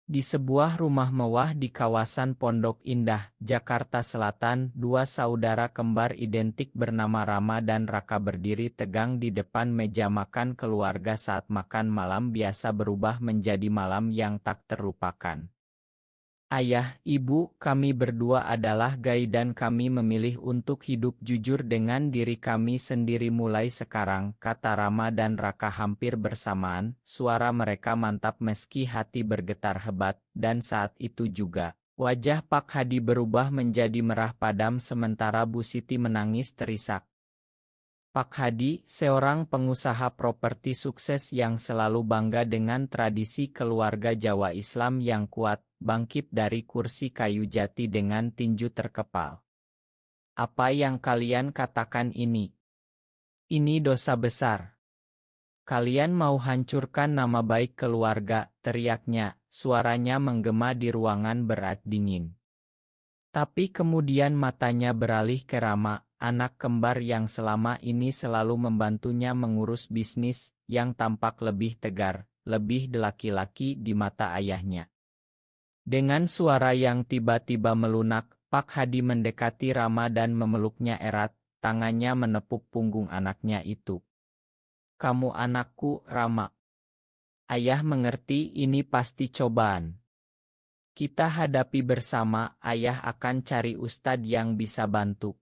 Di sebuah rumah mewah di kawasan Pondok Indah, Jakarta Selatan, dua saudara kembar identik bernama Rama dan Raka berdiri tegang di depan meja makan keluarga saat makan malam biasa berubah menjadi malam yang tak terlupakan. Ayah, ibu, kami berdua adalah gay dan kami memilih untuk hidup jujur dengan diri kami sendiri mulai sekarang, kata Rama dan Raka hampir bersamaan. Suara mereka mantap meski hati bergetar hebat, dan saat itu juga, wajah Pak Hadi berubah menjadi merah padam sementara Bu Siti menangis terisak. Pak Hadi, seorang pengusaha properti sukses yang selalu bangga dengan tradisi keluarga Jawa Islam yang kuat, bangkit dari kursi kayu jati dengan tinju terkepal. Apa yang kalian katakan ini? Ini dosa besar. Kalian mau hancurkan nama baik keluarga, teriaknya, suaranya menggema di ruangan berat dingin. Tapi kemudian matanya beralih ke Rama, anak kembar yang selama ini selalu membantunya mengurus bisnis, yang tampak lebih tegar, lebih laki-laki di mata ayahnya. Dengan suara yang tiba-tiba melunak, Pak Hadi mendekati Rama dan memeluknya erat, tangannya menepuk punggung anaknya itu. Kamu anakku, Rama. Ayah mengerti ini pasti cobaan. Kita hadapi bersama, ayah akan cari ustadz yang bisa bantu.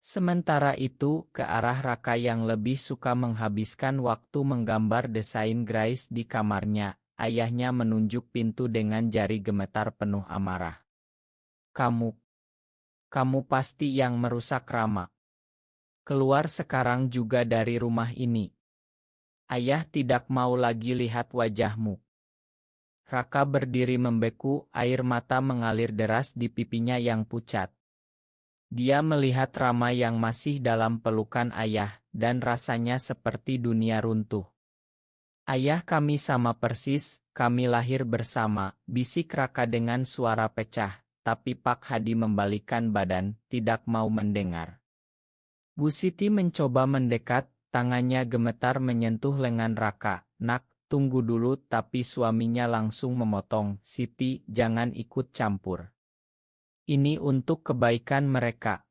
Sementara itu, ke arah Raka yang lebih suka menghabiskan waktu menggambar desain Grace di kamarnya, ayahnya menunjuk pintu dengan jari gemetar penuh amarah. Kamu pasti yang merusak Rama. Keluar sekarang juga dari rumah ini. Ayah tidak mau lagi lihat wajahmu. Raka berdiri membeku, air mata mengalir deras di pipinya yang pucat. Dia melihat Rama yang masih dalam pelukan ayah, dan rasanya seperti dunia runtuh. Ayah kami sama persis, kami lahir bersama, bisik Raka dengan suara pecah, tapi Pak Hadi membalikkan badan, tidak mau mendengar. Bu Siti mencoba mendekat, tangannya gemetar menyentuh lengan Raka. Nak, tunggu dulu, tapi suaminya langsung memotong. Siti, jangan ikut campur. Ini untuk kebaikan mereka.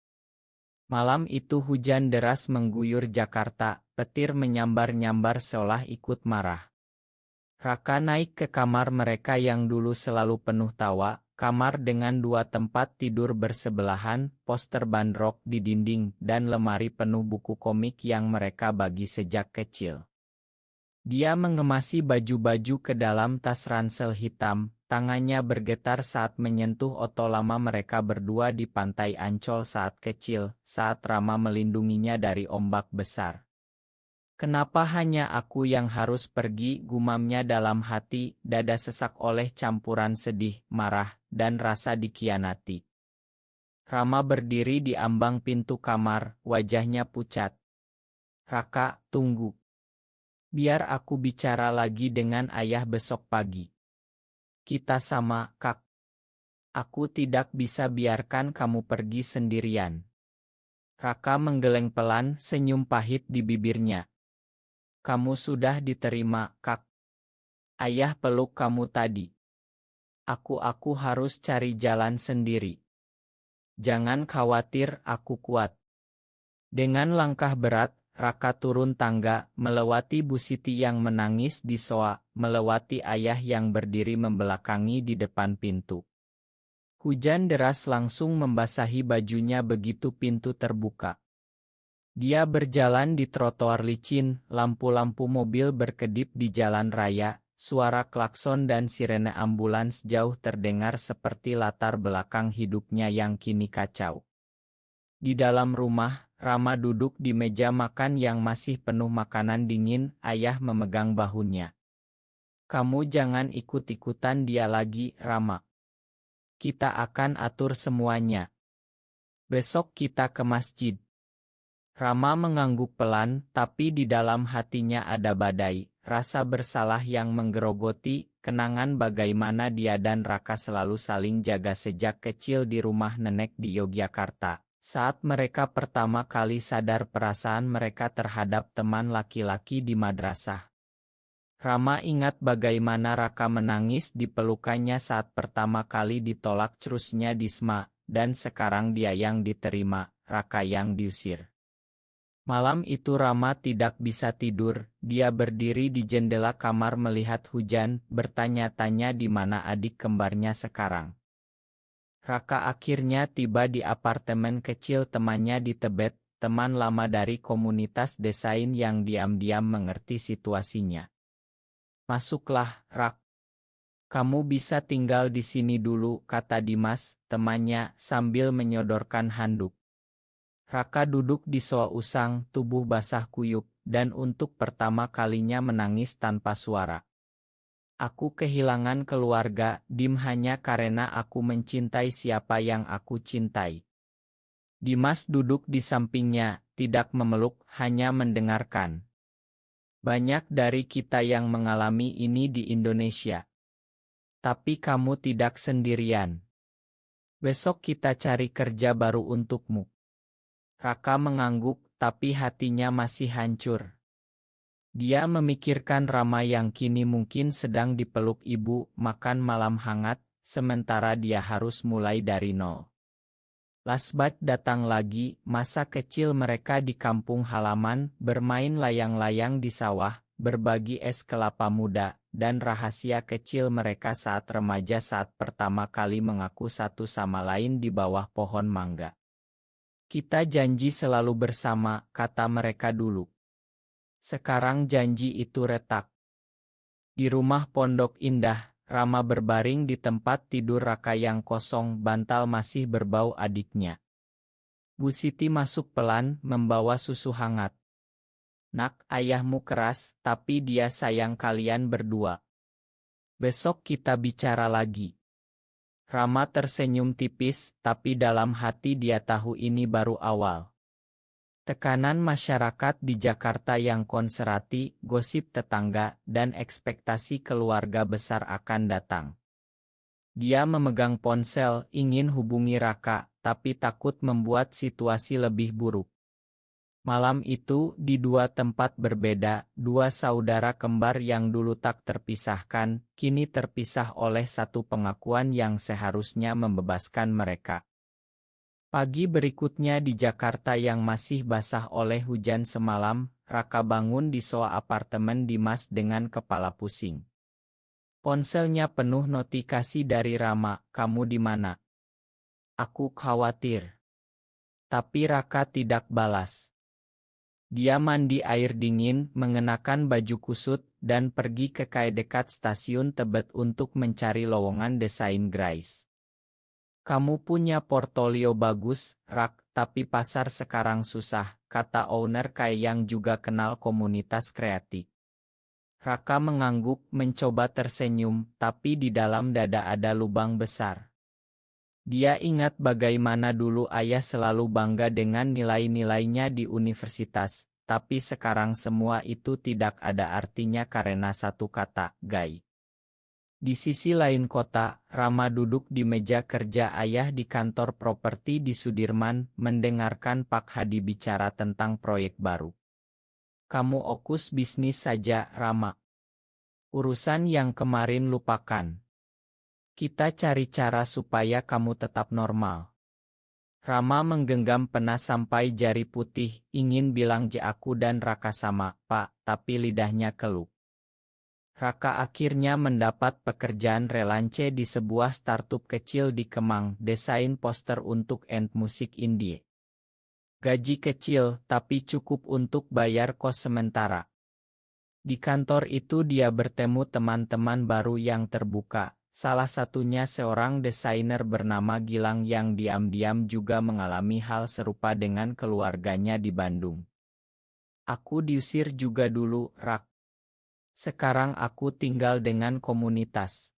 Malam itu hujan deras mengguyur Jakarta, petir menyambar-nyambar seolah ikut marah. Raka naik ke kamar mereka yang dulu selalu penuh tawa, kamar dengan dua tempat tidur bersebelahan, poster bandrok di dinding, dan lemari penuh buku komik yang mereka bagi sejak kecil. Dia mengemasi baju-baju ke dalam tas ransel hitam, tangannya bergetar saat menyentuh oto lama mereka berdua di pantai Ancol saat kecil, saat Rama melindunginya dari ombak besar. Kenapa hanya aku yang harus pergi, gumamnya dalam hati, dada sesak oleh campuran sedih, marah, dan rasa dikhianati. Rama berdiri di ambang pintu kamar, wajahnya pucat. Raka, tunggu. Biar aku bicara lagi dengan ayah besok pagi. Kita sama, Kak. Aku tidak bisa biarkan kamu pergi sendirian. Raka menggeleng pelan, senyum pahit di bibirnya. Kamu sudah diterima, Kak. Ayah peluk kamu tadi. Aku harus cari jalan sendiri. Jangan khawatir, aku kuat. Dengan langkah berat, Raka turun tangga, melewati Bu Siti yang menangis di soa, melewati ayah yang berdiri membelakangi di depan pintu. Hujan deras langsung membasahi bajunya begitu pintu terbuka. Dia berjalan di trotoar licin, lampu-lampu mobil berkedip di jalan raya, suara klakson dan sirene ambulans jauh terdengar seperti latar belakang hidupnya yang kini kacau. Di dalam rumah, Rama duduk di meja makan yang masih penuh makanan dingin, ayah memegang bahunya. Kamu jangan ikut-ikutan dia lagi, Rama. Kita akan atur semuanya. Besok kita ke masjid. Rama mengangguk pelan, tapi di dalam hatinya ada badai, rasa bersalah yang menggerogoti, kenangan bagaimana dia dan Raka selalu saling jaga sejak kecil di rumah nenek di Yogyakarta. Saat mereka pertama kali sadar perasaan mereka terhadap teman laki-laki di madrasah. Rama ingat bagaimana Raka menangis di pelukannya saat pertama kali ditolak cerusnya Disma, dan sekarang dia yang diterima, Raka yang diusir. Malam itu Rama tidak bisa tidur, dia berdiri di jendela kamar melihat hujan, bertanya-tanya di mana adik kembarnya sekarang. Raka akhirnya tiba di apartemen kecil temannya di Tebet, teman lama dari komunitas desain yang diam-diam mengerti situasinya. Masuklah, Rak. Kamu bisa tinggal di sini dulu, kata Dimas, temannya, sambil menyodorkan handuk. Raka duduk di soa usang, tubuh basah kuyup, dan untuk pertama kalinya menangis tanpa suara. Aku kehilangan keluarga, Dim, hanya karena aku mencintai siapa yang aku cintai. Dimas duduk di sampingnya, tidak memeluk, hanya mendengarkan. Banyak dari kita yang mengalami ini di Indonesia. Tapi kamu tidak sendirian. Besok kita cari kerja baru untukmu. Raka mengangguk, tapi hatinya masih hancur. Dia memikirkan Rama yang kini mungkin sedang dipeluk ibu, makan malam hangat, sementara dia harus mulai dari nol. Lasbat datang lagi, masa kecil mereka di kampung halaman, bermain layang-layang di sawah, berbagi es kelapa muda, dan rahasia kecil mereka saat remaja saat pertama kali mengaku satu sama lain di bawah pohon mangga. Kita janji selalu bersama, kata mereka dulu. Sekarang janji itu retak. Di rumah Pondok Indah, Rama berbaring di tempat tidur Raka yang kosong, bantal masih berbau adiknya. Bu Siti masuk pelan, membawa susu hangat. Nak, ayahmu keras, tapi dia sayang kalian berdua. Besok kita bicara lagi. Rama tersenyum tipis, tapi dalam hati dia tahu ini baru awal. Tekanan masyarakat di Jakarta yang konservatif, gosip tetangga, dan ekspektasi keluarga besar akan datang. Dia memegang ponsel, ingin hubungi Raka, tapi takut membuat situasi lebih buruk. Malam itu, di dua tempat berbeda, dua saudara kembar yang dulu tak terpisahkan, kini terpisah oleh satu pengakuan yang seharusnya membebaskan mereka. Pagi berikutnya di Jakarta yang masih basah oleh hujan semalam, Raka bangun di soa apartemen Dimas dengan kepala pusing. Ponselnya penuh notifikasi dari Rama, "Kamu di mana? Aku khawatir." Tapi Raka tidak balas. Dia mandi air dingin, mengenakan baju kusut, dan pergi ke kai dekat stasiun Tebet untuk mencari lowongan desain Grace. Kamu punya portfolio bagus, Rak, tapi pasar sekarang susah, kata owner kai yang juga kenal komunitas kreatif. Raka mengangguk, mencoba tersenyum, tapi di dalam dada ada lubang besar. Dia ingat bagaimana dulu ayah selalu bangga dengan nilai-nilainya di universitas, tapi sekarang semua itu tidak ada artinya karena satu kata, Gai. Di sisi lain kota, Rama duduk di meja kerja ayah di kantor properti di Sudirman, mendengarkan Pak Hadi bicara tentang proyek baru. Kamu fokus bisnis saja, Rama. Urusan yang kemarin lupakan. Kita cari cara supaya kamu tetap normal. Rama menggenggam pena sampai jari putih, ingin bilang aku dan Raka sama, Pak, tapi lidahnya keluh. Raka akhirnya mendapat pekerjaan relance di sebuah startup kecil di Kemang, desain poster untuk end musik indie. Gaji kecil, tapi cukup untuk bayar kos sementara. Di kantor itu dia bertemu teman-teman baru yang terbuka. Salah satunya seorang desainer bernama Gilang yang diam-diam juga mengalami hal serupa dengan keluarganya di Bandung. Aku diusir juga dulu, Rak. Sekarang aku tinggal dengan komunitas.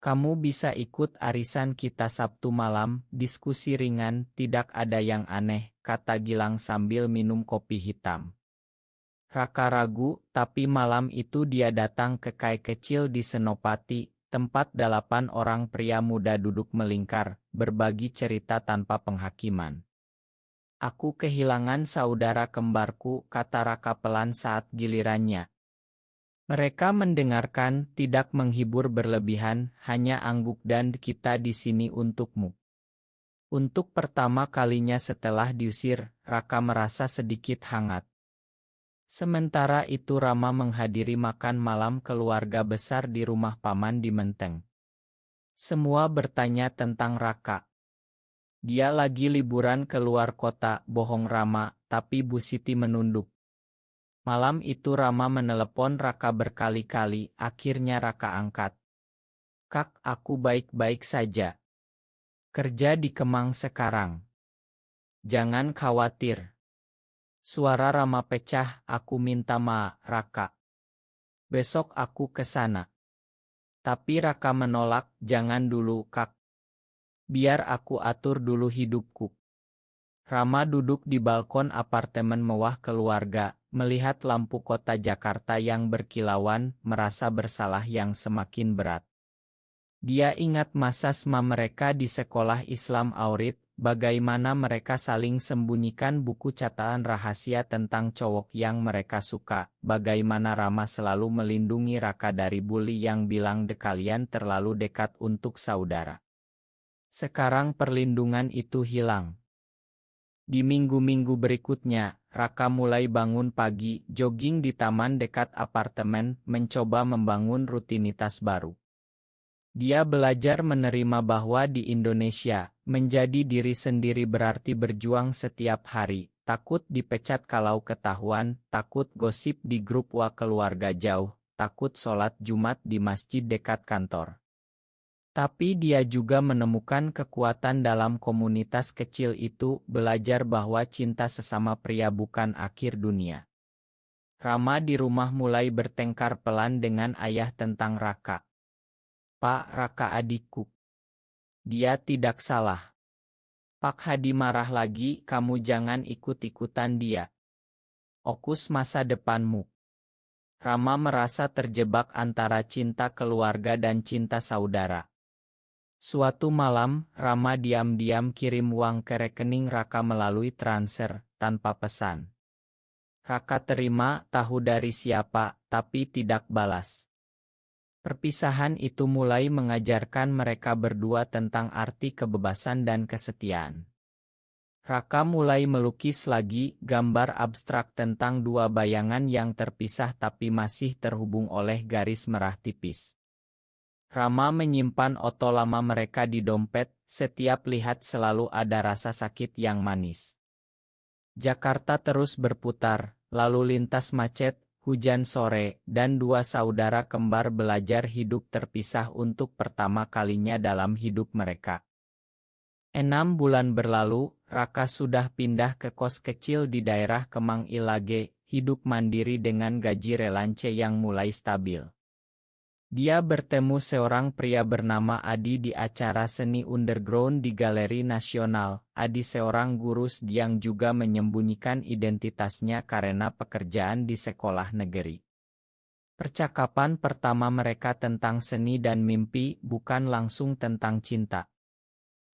Kamu bisa ikut arisan kita Sabtu malam, diskusi ringan, tidak ada yang aneh, kata Gilang sambil minum kopi hitam. Raka ragu, tapi malam itu dia datang ke kai kecil di Senopati, tempat 8 orang pria muda duduk melingkar, berbagi cerita tanpa penghakiman. Aku kehilangan saudara kembarku, kata Raka pelan saat gilirannya. Mereka mendengarkan, tidak menghibur berlebihan, hanya angguk dan kita di sini untukmu. Untuk pertama kalinya setelah diusir, Raka merasa sedikit hangat. Sementara itu Rama menghadiri makan malam keluarga besar di rumah paman di Menteng. Semua bertanya tentang Raka. Dia lagi liburan keluar kota, bohong Rama, tapi Bu Siti menunduk. Malam itu Rama menelepon Raka berkali-kali, akhirnya Raka angkat. Kak, aku baik-baik saja. Kerja di Kemang sekarang. Jangan khawatir. Suara Rama pecah, aku minta maaf, Raka. Besok aku ke sana. Tapi Raka menolak, jangan dulu, Kak. Biar aku atur dulu hidupku. Rama duduk di balkon apartemen mewah keluarga, melihat lampu kota Jakarta yang berkilauan, merasa bersalah yang semakin berat. Dia ingat masa SMA mereka di sekolah Islam Aurit, bagaimana mereka saling sembunyikan buku catatan rahasia tentang cowok yang mereka suka, bagaimana Rama selalu melindungi Raka dari bully yang bilang kalian terlalu dekat untuk saudara. Sekarang perlindungan itu hilang. Di minggu-minggu berikutnya, Raka mulai bangun pagi, jogging di taman dekat apartemen, mencoba membangun rutinitas baru. Dia belajar menerima bahwa di Indonesia, menjadi diri sendiri berarti berjuang setiap hari, takut dipecat kalau ketahuan, takut gosip di grup keluarga jauh, takut sholat Jumat di masjid dekat kantor. Tapi dia juga menemukan kekuatan dalam komunitas kecil itu, belajar bahwa cinta sesama pria bukan akhir dunia. Rama di rumah mulai bertengkar pelan dengan ayah tentang Raka. Pak, Raka adikku. Dia tidak salah. Pak Hadi marah lagi, kamu jangan ikut-ikutan dia. Fokus masa depanmu. Rama merasa terjebak antara cinta keluarga dan cinta saudara. Suatu malam, Rama diam-diam kirim uang ke rekening Raka melalui transfer, tanpa pesan. Raka terima, tahu dari siapa, tapi tidak balas. Perpisahan itu mulai mengajarkan mereka berdua tentang arti kebebasan dan kesetiaan. Raka mulai melukis lagi gambar abstrak tentang dua bayangan yang terpisah tapi masih terhubung oleh garis merah tipis. Rama menyimpan foto lama mereka di dompet, setiap lihat selalu ada rasa sakit yang manis. Jakarta terus berputar, lalu lintas macet, hujan sore, dan dua saudara kembar belajar hidup terpisah untuk pertama kalinya dalam hidup mereka. 6 bulan berlalu, Raka sudah pindah ke kos kecil di daerah Kemang Ilage, hidup mandiri dengan gaji relance yang mulai stabil. Dia bertemu seorang pria bernama Adi di acara seni underground di Galeri Nasional. Adi seorang guru yang juga menyembunyikan identitasnya karena pekerjaan di sekolah negeri. Percakapan pertama mereka tentang seni dan mimpi, bukan langsung tentang cinta.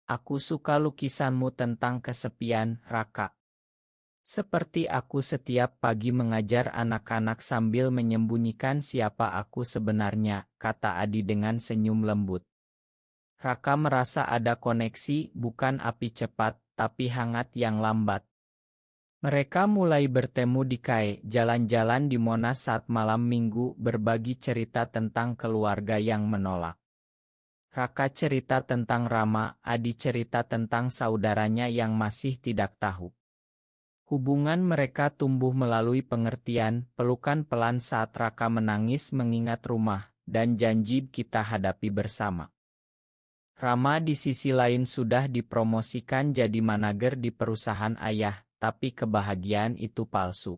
Aku suka lukisanmu tentang kesepian, Raka. Seperti aku setiap pagi mengajar anak-anak sambil menyembunyikan siapa aku sebenarnya, kata Adi dengan senyum lembut. Raka merasa ada koneksi, bukan api cepat, tapi hangat yang lambat. Mereka mulai bertemu di KAE, jalan-jalan di Monas saat malam minggu, berbagi cerita tentang keluarga yang menolak. Raka cerita tentang Rama, Adi cerita tentang saudaranya yang masih tidak tahu. Hubungan mereka tumbuh melalui pengertian, pelukan pelan saat Raka menangis mengingat rumah, dan janji kita hadapi bersama. Rama di sisi lain sudah dipromosikan jadi manajer di perusahaan ayah, tapi kebahagiaan itu palsu.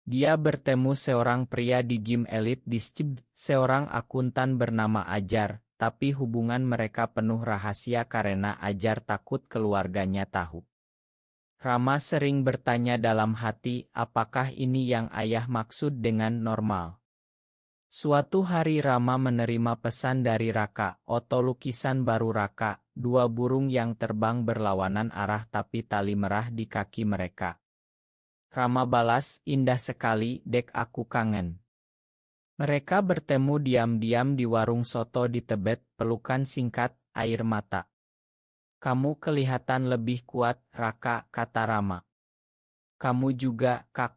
Dia bertemu seorang pria di gym elit di SCB, seorang akuntan bernama Ajar, tapi hubungan mereka penuh rahasia karena Ajar takut keluarganya tahu. Rama sering bertanya dalam hati, apakah ini yang ayah maksud dengan normal? Suatu hari Rama menerima pesan dari Raka, foto lukisan baru Raka, dua burung yang terbang berlawanan arah tapi tali merah di kaki mereka. Rama balas, indah sekali, dek aku kangen. Mereka bertemu diam-diam di warung soto di Tebet, pelukan singkat, air mata. Kamu kelihatan lebih kuat, Raka, kata Rama. Kamu juga, Kak.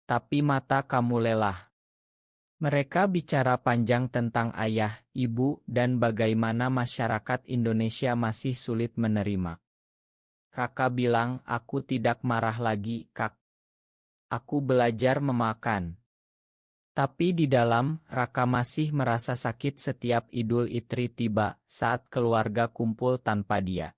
Tapi mata kamu lelah. Mereka bicara panjang tentang ayah, ibu, dan bagaimana masyarakat Indonesia masih sulit menerima. Raka bilang, aku tidak marah lagi, Kak. Aku belajar memakan. Tapi di dalam, Raka masih merasa sakit setiap Idul Fitri tiba, saat keluarga kumpul tanpa dia.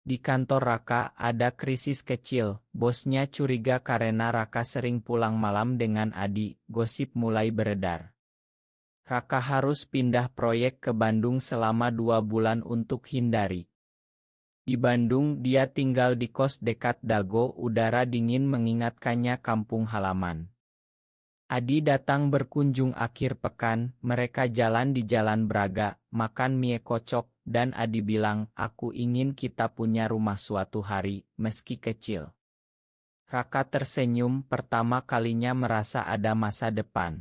Di kantor Raka ada krisis kecil, bosnya curiga karena Raka sering pulang malam dengan Adi, gosip mulai beredar. Raka harus pindah proyek ke Bandung selama 2 bulan untuk hindari. Di Bandung dia tinggal di kos dekat Dago, udara dingin mengingatkannya kampung halaman. Adi datang berkunjung akhir pekan, mereka jalan di Jalan Braga, makan mie kocok, dan Adi bilang, aku ingin kita punya rumah suatu hari, meski kecil. Raka tersenyum, pertama kalinya merasa ada masa depan.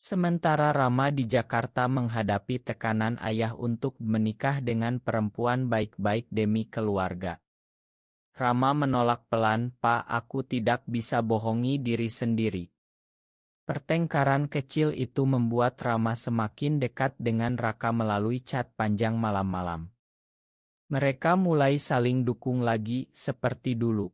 Sementara Rama di Jakarta menghadapi tekanan ayah untuk menikah dengan perempuan baik-baik demi keluarga. Rama menolak pelan, Pak, aku tidak bisa bohongi diri sendiri. Pertengkaran kecil itu membuat Rama semakin dekat dengan Raka melalui chat panjang malam-malam. Mereka mulai saling dukung lagi, seperti dulu.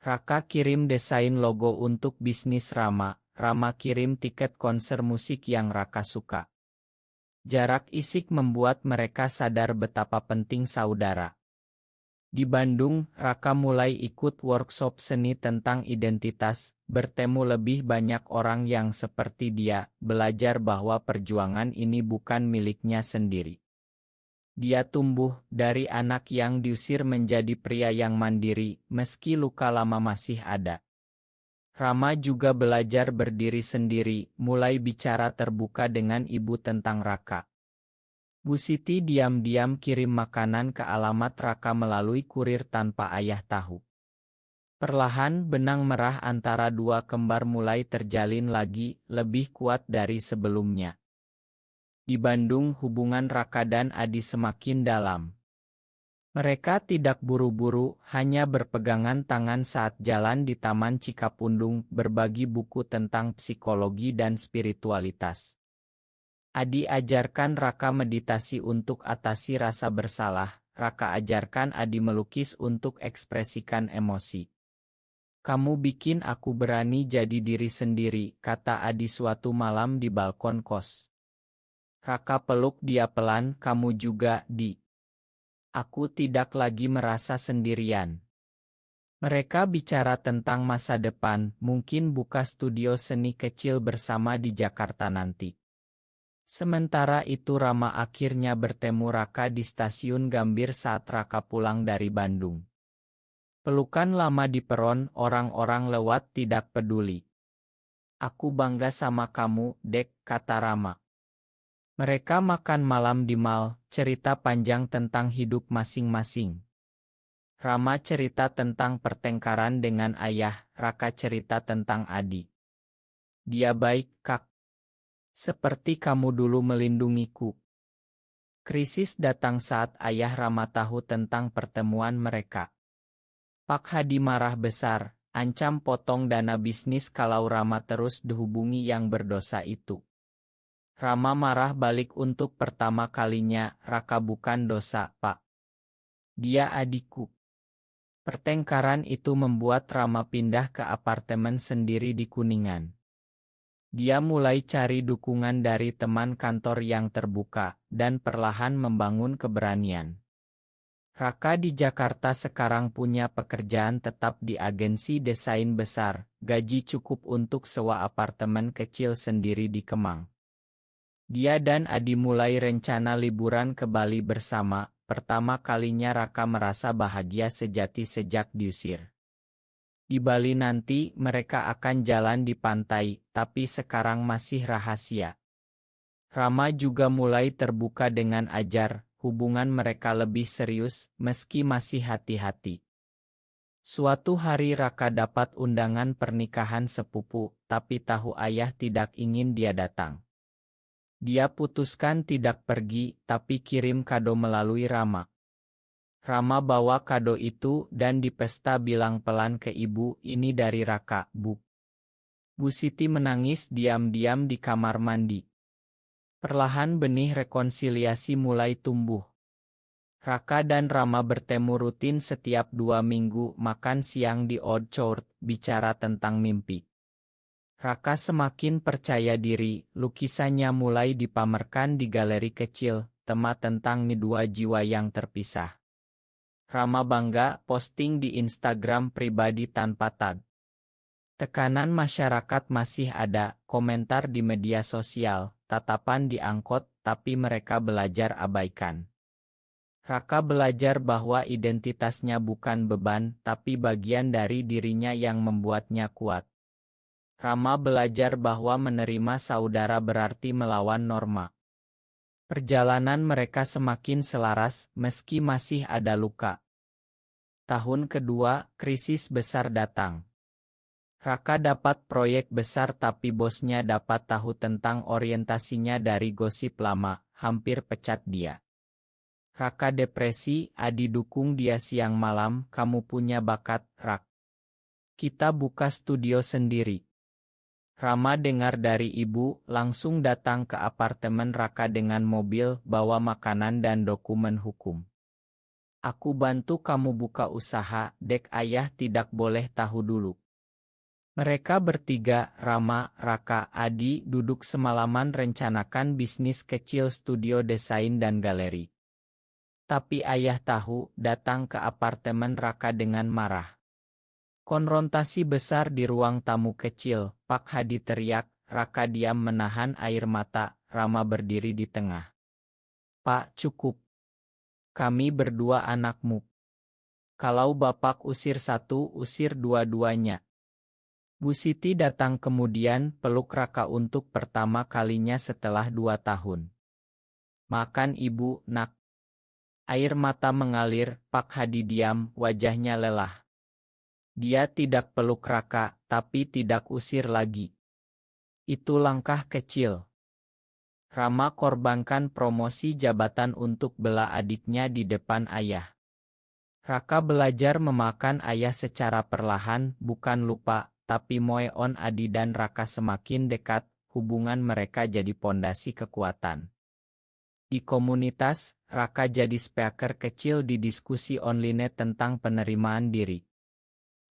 Raka kirim desain logo untuk bisnis Rama, Rama kirim tiket konser musik yang Raka suka. Jarak isik membuat mereka sadar betapa penting saudara. Di Bandung, Raka mulai ikut workshop seni tentang identitas, bertemu lebih banyak orang yang seperti dia, belajar bahwa perjuangan ini bukan miliknya sendiri. Dia tumbuh dari anak yang diusir menjadi pria yang mandiri, meski luka lama masih ada. Rama juga belajar berdiri sendiri, mulai bicara terbuka dengan ibu tentang Raka. Bu Siti diam-diam kirim makanan ke alamat Raka melalui kurir tanpa ayah tahu. Perlahan benang merah antara dua kembar mulai terjalin lagi, lebih kuat dari sebelumnya. Di Bandung hubungan Raka dan Adi semakin dalam. Mereka tidak buru-buru, hanya berpegangan tangan saat jalan di Taman Cikapundung, berbagi buku tentang psikologi dan spiritualitas. Adi ajarkan Raka meditasi untuk atasi rasa bersalah, Raka ajarkan Adi melukis untuk ekspresikan emosi. Kamu bikin aku berani jadi diri sendiri, kata Adi suatu malam di balkon kos. Raka peluk dia pelan, kamu juga, Di. Aku tidak lagi merasa sendirian. Mereka bicara tentang masa depan, mungkin buka studio seni kecil bersama di Jakarta nanti. Sementara itu Rama akhirnya bertemu Raka di stasiun Gambir saat Raka pulang dari Bandung. Pelukan lama di peron, orang-orang lewat tidak peduli. Aku bangga sama kamu, Dek, kata Rama. Mereka makan malam di mal, cerita panjang tentang hidup masing-masing. Rama cerita tentang pertengkaran dengan ayah, Raka cerita tentang Adi. Dia baik, Kak. Seperti kamu dulu melindungiku. Krisis datang saat ayah Rama tahu tentang pertemuan mereka. Pak Hadi marah besar, ancam potong dana bisnis kalau Rama terus dihubungi yang berdosa itu. Rama marah balik untuk pertama kalinya, Raka bukan dosa, Pak. Dia adikku. Pertengkaran itu membuat Rama pindah ke apartemen sendiri di Kuningan. Dia mulai cari dukungan dari teman kantor yang terbuka, dan perlahan membangun keberanian. Raka di Jakarta sekarang punya pekerjaan tetap di agensi desain besar, gaji cukup untuk sewa apartemen kecil sendiri di Kemang. Dia dan Adi mulai rencana liburan ke Bali bersama, pertama kalinya Raka merasa bahagia sejati sejak diusir. Di Bali nanti mereka akan jalan di pantai, tapi sekarang masih rahasia. Rama juga mulai terbuka dengan Ajar, hubungan mereka lebih serius, meski masih hati-hati. Suatu hari Raka dapat undangan pernikahan sepupu, tapi tahu ayah tidak ingin dia datang. Dia putuskan tidak pergi, tapi kirim kado melalui Rama. Rama bawa kado itu dan di pesta bilang pelan ke ibu, "Ini dari Raka, Bu." Bu Siti menangis diam-diam di kamar mandi. Perlahan benih rekonsiliasi mulai tumbuh. Raka dan Rama bertemu rutin setiap 2 minggu, makan siang di Orchard, bicara tentang mimpi. Raka semakin percaya diri, lukisannya mulai dipamerkan di galeri kecil, tema tentang dua jiwa yang terpisah. Rama bangga posting di Instagram pribadi tanpa tag. Tekanan masyarakat masih ada, komentar di media sosial, tatapan di angkot, tapi mereka belajar abaikan. Raka belajar bahwa identitasnya bukan beban, tapi bagian dari dirinya yang membuatnya kuat. Rama belajar bahwa menerima saudara berarti melawan norma. Perjalanan mereka semakin selaras, meski masih ada luka. Tahun kedua, krisis besar datang. Raka dapat proyek besar tapi bosnya dapat tahu tentang orientasinya dari gosip lama, hampir pecat dia. Raka depresi, Adi dukung dia siang malam, "Kamu punya bakat, Rak. Kita buka studio sendiri." Rama dengar dari ibu, langsung datang ke apartemen Raka dengan mobil, bawa makanan dan dokumen hukum. "Aku bantu kamu buka usaha, dek, ayah tidak boleh tahu dulu." Mereka bertiga, Rama, Raka, Adi, duduk semalaman rencanakan bisnis kecil, studio desain dan galeri. Tapi ayah tahu, datang ke apartemen Raka dengan marah. Konfrontasi besar di ruang tamu kecil, Pak Hadi teriak, Raka diam menahan air mata, Rama berdiri di tengah. "Pak, cukup. Kami berdua anakmu. Kalau bapak usir satu, usir dua-duanya." Bu Siti datang kemudian, peluk Raka untuk pertama kalinya setelah 2 tahun. "Makan ibu, nak." Air mata mengalir, Pak Hadi diam, wajahnya lelah. Dia tidak peluk Raka, tapi tidak usir lagi. Itu langkah kecil. Rama korbankan promosi jabatan untuk bela adiknya di depan ayah. Raka belajar memakan ayah secara perlahan, bukan lupa, tapi moe on Adi dan Raka semakin dekat, hubungan mereka jadi pondasi kekuatan. Di komunitas, Raka jadi speaker kecil di diskusi online tentang penerimaan diri.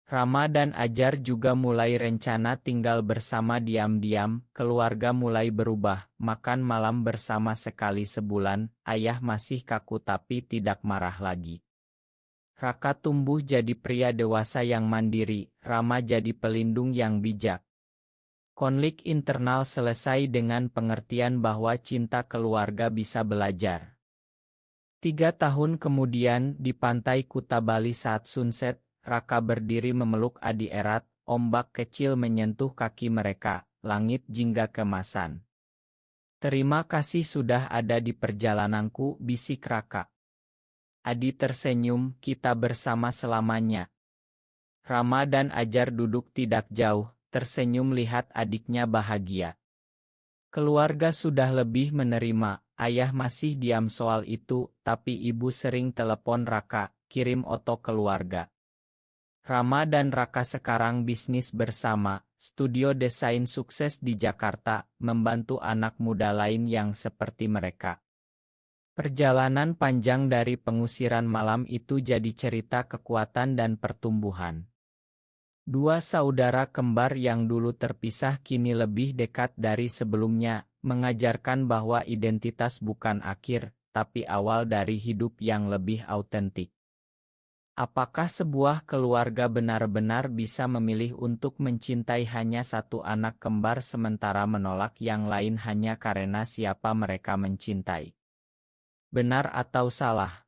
Rama dan Ajar juga mulai rencana tinggal bersama diam-diam, keluarga mulai berubah, makan malam bersama sekali sebulan, ayah masih kaku tapi tidak marah lagi. Raka tumbuh jadi pria dewasa yang mandiri, Rama jadi pelindung yang bijak. Konflik internal selesai dengan pengertian bahwa cinta keluarga bisa belajar. 3 tahun kemudian, di pantai Kuta Bali saat sunset, Raka berdiri memeluk Adi erat, ombak kecil menyentuh kaki mereka, langit jingga kemasan. "Terima kasih sudah ada di perjalananku," bisik Raka. Adi tersenyum, "Kita bersama selamanya." Rama dan Ajar duduk tidak jauh, tersenyum lihat adiknya bahagia. Keluarga sudah lebih menerima, ayah masih diam soal itu, tapi ibu sering telepon Raka, kirim foto keluarga. Rama dan Raka sekarang bisnis bersama, studio desain sukses di Jakarta, membantu anak muda lain yang seperti mereka. Perjalanan panjang dari pengusiran malam itu jadi cerita kekuatan dan pertumbuhan. 2 saudara kembar yang dulu terpisah kini lebih dekat dari sebelumnya, mengajarkan bahwa identitas bukan akhir, tapi awal dari hidup yang lebih autentik. Apakah sebuah keluarga benar-benar bisa memilih untuk mencintai hanya satu anak kembar sementara menolak yang lain hanya karena siapa mereka mencintai? Benar atau salah?